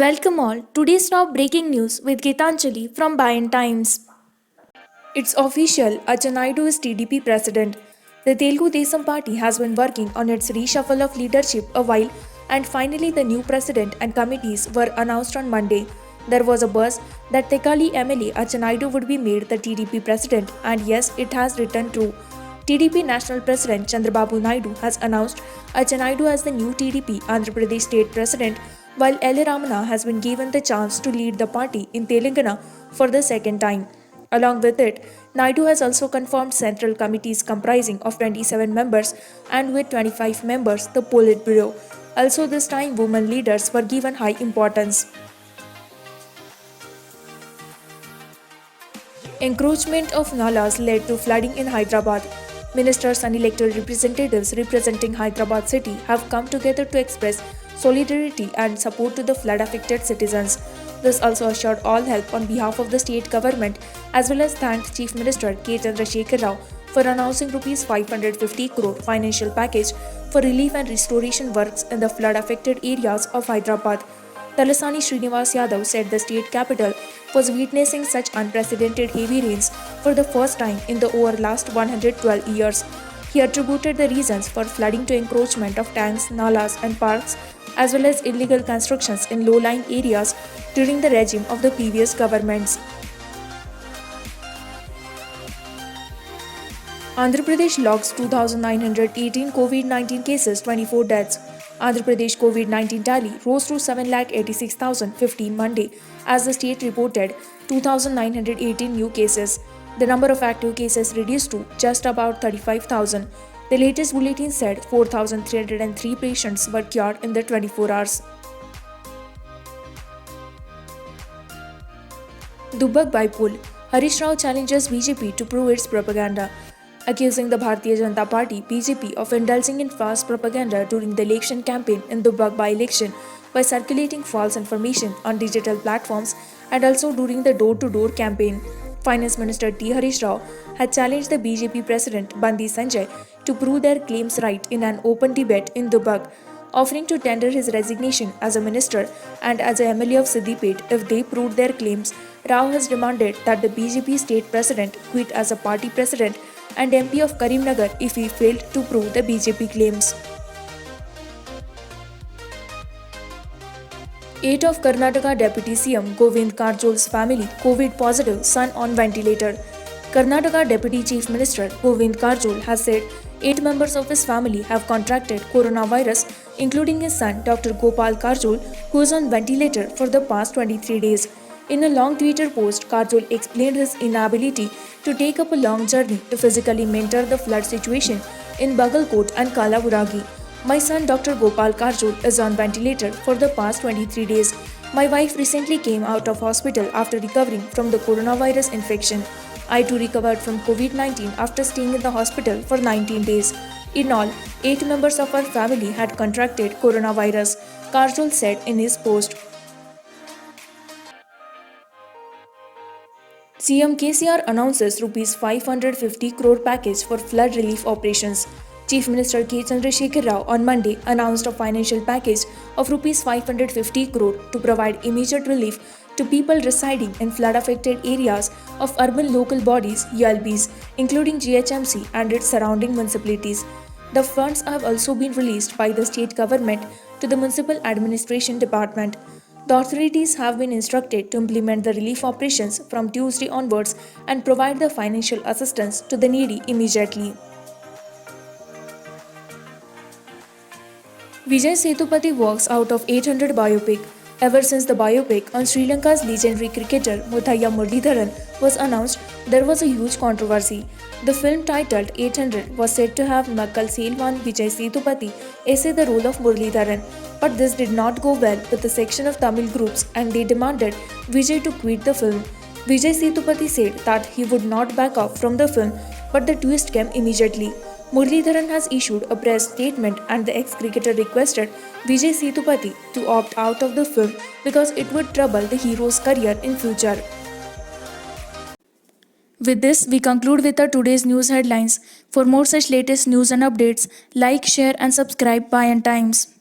Welcome all. Today's top breaking news with Gitanjali from Bayan Times. It's official, Achanaidu is TDP president. The Telugu Desam party has been working on its reshuffle of leadership a while, and finally the new president and committees were announced on Monday. There was a buzz that Tekali MLA Achanaidu would be made the TDP president, and yes, it has returned true. TDP National President Chandrababu Naidu has announced Achanaidu as the new TDP Andhra Pradesh State President, while L. Ramana has been given the chance to lead the party in Telangana for the second time. Along with it, Naidu has also confirmed central committees comprising of 27 members and with 25 members the Politburo. Also this time women leaders were given high importance. Encroachment of nalas led to flooding in Hyderabad. Ministers and elected representatives representing Hyderabad city have come together to express solidarity and support to the flood affected citizens. This also assured all help on behalf of the state government as well as thanked Chief Minister K. Chandrasekhar Rao for announcing Rs 550 crore financial package for relief and restoration works in the flood affected areas of Hyderabad. Talasani Srinivas Yadav said the state capital was witnessing such unprecedented heavy rains for the first time in the over last 112 years. He attributed the reasons for flooding to encroachment of tanks, nalas and parks as well as illegal constructions in low-lying areas during the regime of the previous governments. Andhra Pradesh logs 2,918 COVID-19 cases, 24 deaths. Andhra Pradesh COVID-19 tally rose to 7,86,015 Monday as the state reported 2,918 new cases. The number of active cases reduced to just about 35,000. The latest bulletin said 4,303 patients were cured in the 24 hours. Dubbak Bypool. Harish Rao challenges BJP to prove its propaganda. Accusing the Bharatiya Janata Party (BJP) of indulging in false propaganda during the election campaign in Dubbak by-election by circulating false information on digital platforms and also during the door-to-door campaign. Finance Minister T. Harish Rao had challenged the BJP President Bandi Sanjay to prove their claims right in an open debate in Dubbak, offering to tender his resignation as a minister and as a MLA of Siddipet if they proved their claims. Rao has demanded that the BJP state president quit as a party president and MP of Karimnagar if he failed to prove the BJP claims. 8 of Karnataka Deputy CM Govind Karjol's family COVID positive, son on ventilator. Karnataka Deputy Chief Minister Govind Karjol has said 8 members of his family have contracted coronavirus, including his son Dr. Gopal Karjol, who is on ventilator for the past 23 days. In a long Twitter post, Karjol explained his inability to take up a long journey to physically mentor the flood situation in Bagalkot and Kalaburagi. My son Dr. Gopal Karjol is on ventilator for the past 23 days. My wife recently came out of hospital after recovering from the coronavirus infection. I too recovered from COVID-19 after staying in the hospital for 19 days. In all, 8 members of our family had contracted coronavirus, Karjol said in his post. CM KCR announces Rs 550 crore package for flood relief operations. Chief Minister K. Chandrasekhar Rao on Monday announced a financial package of Rs 550 crore to provide immediate relief to people residing in flood-affected areas of urban local bodies (ULBs), including GHMC and its surrounding municipalities. The funds have also been released by the state government to the Municipal Administration Department. The authorities have been instructed to implement the relief operations from Tuesday onwards and provide the financial assistance to the needy immediately. Vijay Sethupathi walks out of 800 biopic. Ever since the biopic on Sri Lanka's legendary cricketer Muthaiya Muralidharan was announced, there was a huge controversy. The film titled 800 was said to have Makkal Selvan Vijay Sethupathi essay the role of Muralidharan, but this did not go well with a section of Tamil groups and they demanded Vijay to quit the film. Vijay Sethupathi said that he would not back off from the film, but the twist came immediately. Muralidharan has issued a press statement and the ex-cricketer requested Vijay Sethupathi to opt out of the film because it would trouble the hero's career in future. With this, we conclude with our today's news headlines. For more such latest news and updates, like, share and subscribe Bayan Times.